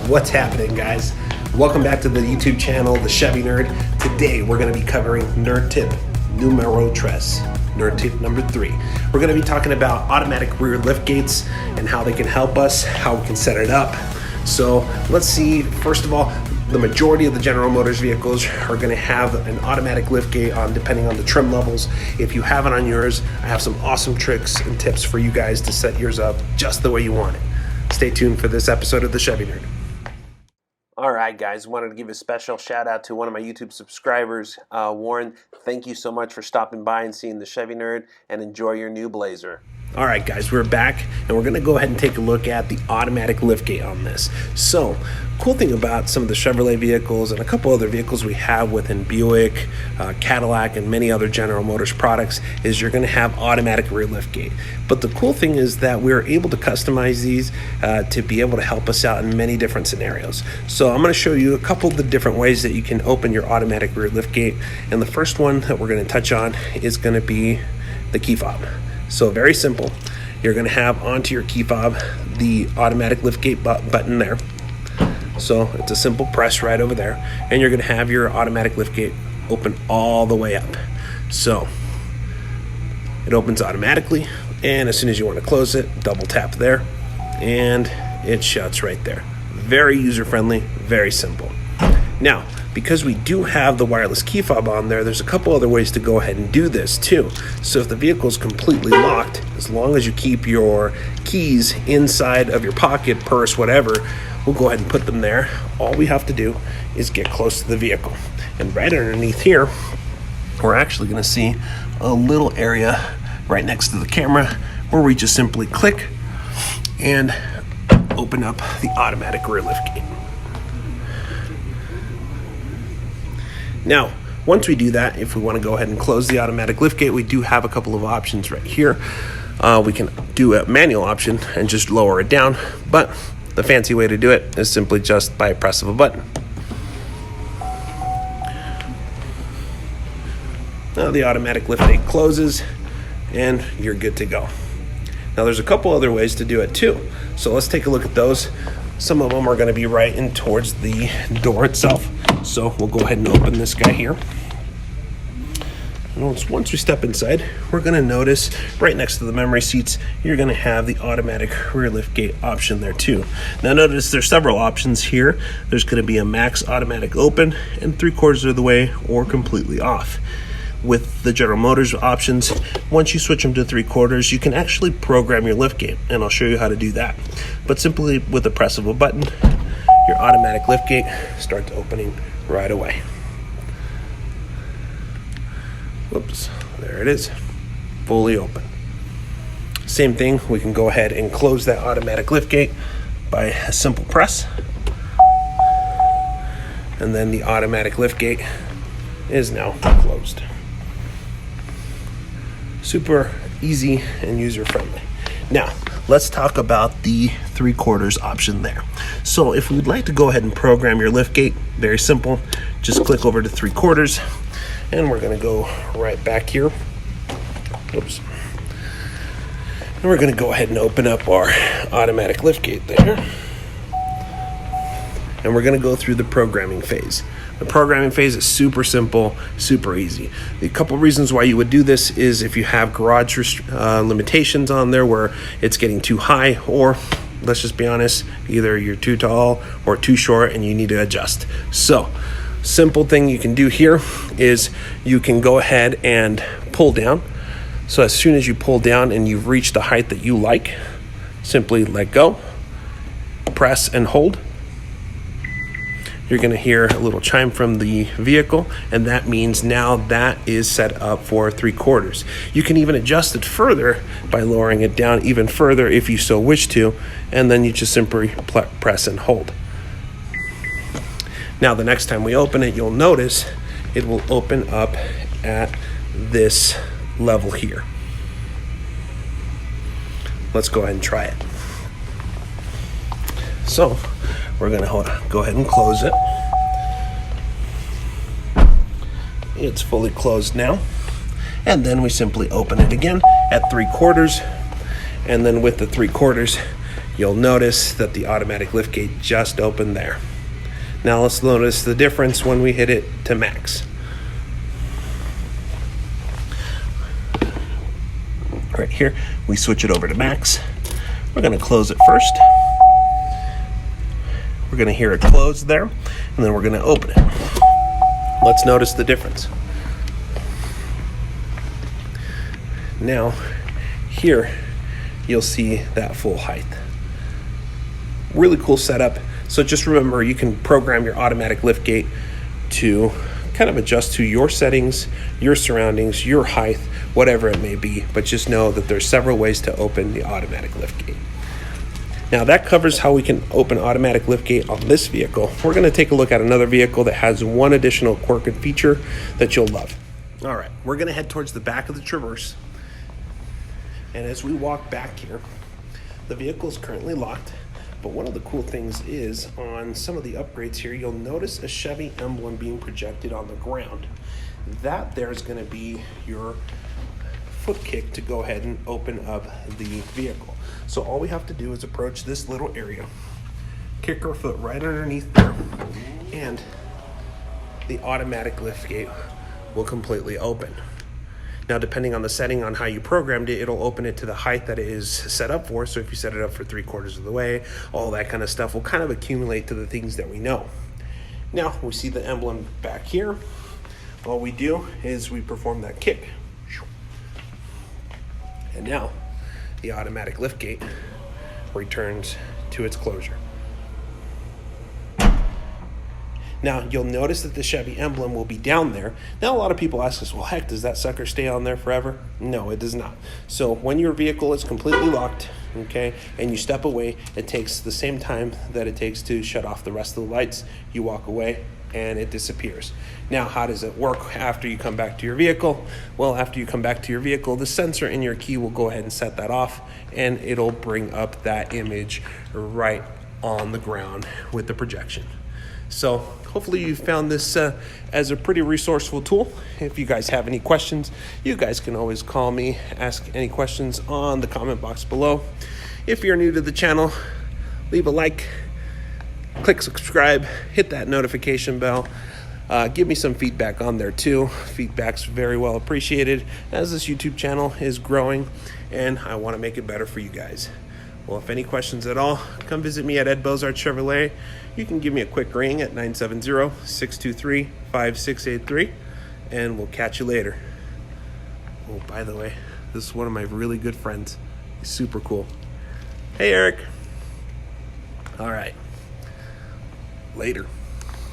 What's happening, guys? Welcome back to the YouTube channel, The Chevy Nerd. Today we're going to be covering nerd tip numero tres, nerd tip number 3. We're going to be talking about automatic rear lift gates and how they can help us, how we can set it up. So let's see, first of all, the majority of the General Motors vehicles are going to have an automatic lift gate on, depending on the trim levels. If you have it on yours, I have some awesome tricks and tips for you guys to set yours up just the way you want it. Stay tuned for this episode of The Chevy Nerd. Alright guys, wanted to give a special shout out to one of my YouTube subscribers, Warren. Thank you so much for stopping by and seeing The Chevy Nerd, and enjoy your new Blazer. Alright guys, we're back and we're going to go ahead and take a look at the automatic liftgate on this. So, cool thing about some of the Chevrolet vehicles and a couple other vehicles we have within Buick, Cadillac, and many other General Motors products is you're going to have automatic rear liftgate. But the cool thing is that we're able to customize these to be able to help us out in many different scenarios. So I'm going to show you a couple of the different ways that you can open your automatic rear liftgate. And the first one that we're going to touch on is going to be the key fob. So very simple. You're going to have onto your key fob the automatic liftgate button there. So it's a simple press right over there, and you're going to have your automatic liftgate open all the way up. So it opens automatically, and as soon as you want to close it, double tap there, and it shuts right there. Very user-friendly, very simple. Now, because we do have the wireless key fob on there, there's a couple other ways to go ahead and do this too. So if the vehicle is completely locked, as long as you keep your keys inside of your pocket, purse, whatever, we'll go ahead and put them there. All we have to do is get close to the vehicle. And right underneath here, we're actually going to see a little area right next to the camera where we just simply click and open up the automatic rear liftgate. Now, once we do that, if we want to go ahead and close the automatic liftgate, we do have a couple of options right here. We can do a manual option and just lower it down, but the fancy way to do it is simply just by a press of a button. Now the automatic liftgate closes and you're good to go. Now there's a couple other ways to do it too, so let's take a look at those. Some of them are going to be right in towards the door itself. So we'll go ahead and open this guy here. And once we step inside, we're going to notice right next to the memory seats, you're going to have the automatic rear liftgate option there too. Now notice there's several options here. There's going to be a max automatic open and 3/4 of the way or completely off. With the General Motors options, once you switch them to 3/4, you can actually program your liftgate, and I'll show you how to do that. But simply with the press of a button, your automatic liftgate starts opening right away. Whoops, there it is, fully open. Same thing, we can go ahead and close that automatic liftgate by a simple press, and then the automatic liftgate is now closed. Super easy and user-friendly. Now, let's talk about the 3/4 option there. So if we'd like to go ahead and program your liftgate, very simple, just click over to 3/4, and we're going to go right back here. Oops. And we're going to go ahead and open up our automatic liftgate there. And we're going to go through the programming phase. The programming phase is super simple, super easy. The couple reasons why you would do this is if you have garage limitations on there where it's getting too high, or let's just be honest, either you're too tall or too short and you need to adjust. So, simple thing you can do here is you can go ahead and pull down. So as soon as you pull down and you've reached the height that you like, simply let go, press and hold. You're going to hear a little chime from the vehicle, and that means now that is set up for 3/4. You can even adjust it further by lowering it down even further if you so wish to, and then you just simply press and hold. Now the next time we open it, you'll notice it will open up at this level here. Let's go ahead and try it. So we're going to go ahead and close it. It's fully closed now. And then we simply open it again at 3/4. And then with the 3/4, you'll notice that the automatic liftgate just opened there. Now let's notice the difference when we hit it to max. Right here, we switch it over to max. We're going to close it first. We're going to hear it close there, and then we're going to open it. Let's notice the difference. Now, here, you'll see that full height. Really cool setup. So just remember, you can program your automatic liftgate to kind of adjust to your settings, your surroundings, your height, whatever it may be. But just know that there's several ways to open the automatic liftgate. Now that covers how we can open automatic liftgate on this vehicle. We're going to take a look at another vehicle that has one additional quirk and feature that you'll love. All right, we're going to head towards the back of the Traverse. And as we walk back here, the vehicle is currently locked. But one of the cool things is on some of the upgrades here, you'll notice a Chevy emblem being projected on the ground. That there is going to be your foot kick to go ahead and open up the vehicle. So all we have to do is approach this little area, kick our foot right underneath there, and the automatic liftgate will completely open. Now, depending on the setting on how you programmed it, it'll open it to the height that it is set up for. So if you set it up for 3/4 of the way, all that kind of stuff will kind of accumulate to the things that we know. Now, we see the emblem back here. All we do is we perform that kick. And now, the automatic liftgate returns to its closure. Now, you'll notice that the Chevy emblem will be down there. Now, a lot of people ask us, well, heck, does that sucker stay on there forever? No, it does not. So when your vehicle is completely locked, okay, and you step away, it takes the same time that it takes to shut off the rest of the lights. You walk away, and it disappears. Now, how does it work after you come back to your vehicle? Well, after you come back to your vehicle, the sensor in your key will go ahead and set that off, and it'll bring up that image right on the ground with the projection. So hopefully you found this as a pretty resourceful tool. If you guys have any questions, you guys can always call me, ask any questions on the comment box below. If you're new to the channel, leave a like, click subscribe, hit that notification bell. Give me some feedback on there too. Feedback's very well appreciated as this YouTube channel is growing and I want to make it better for you guys. Well, if any questions at all, come visit me at Ed Bozarth Chevrolet. You can give me a quick ring at 970-623-5683, and we'll catch you later. Oh, by the way, this is one of my really good friends. He's super cool. Hey, Eric. All right. Later.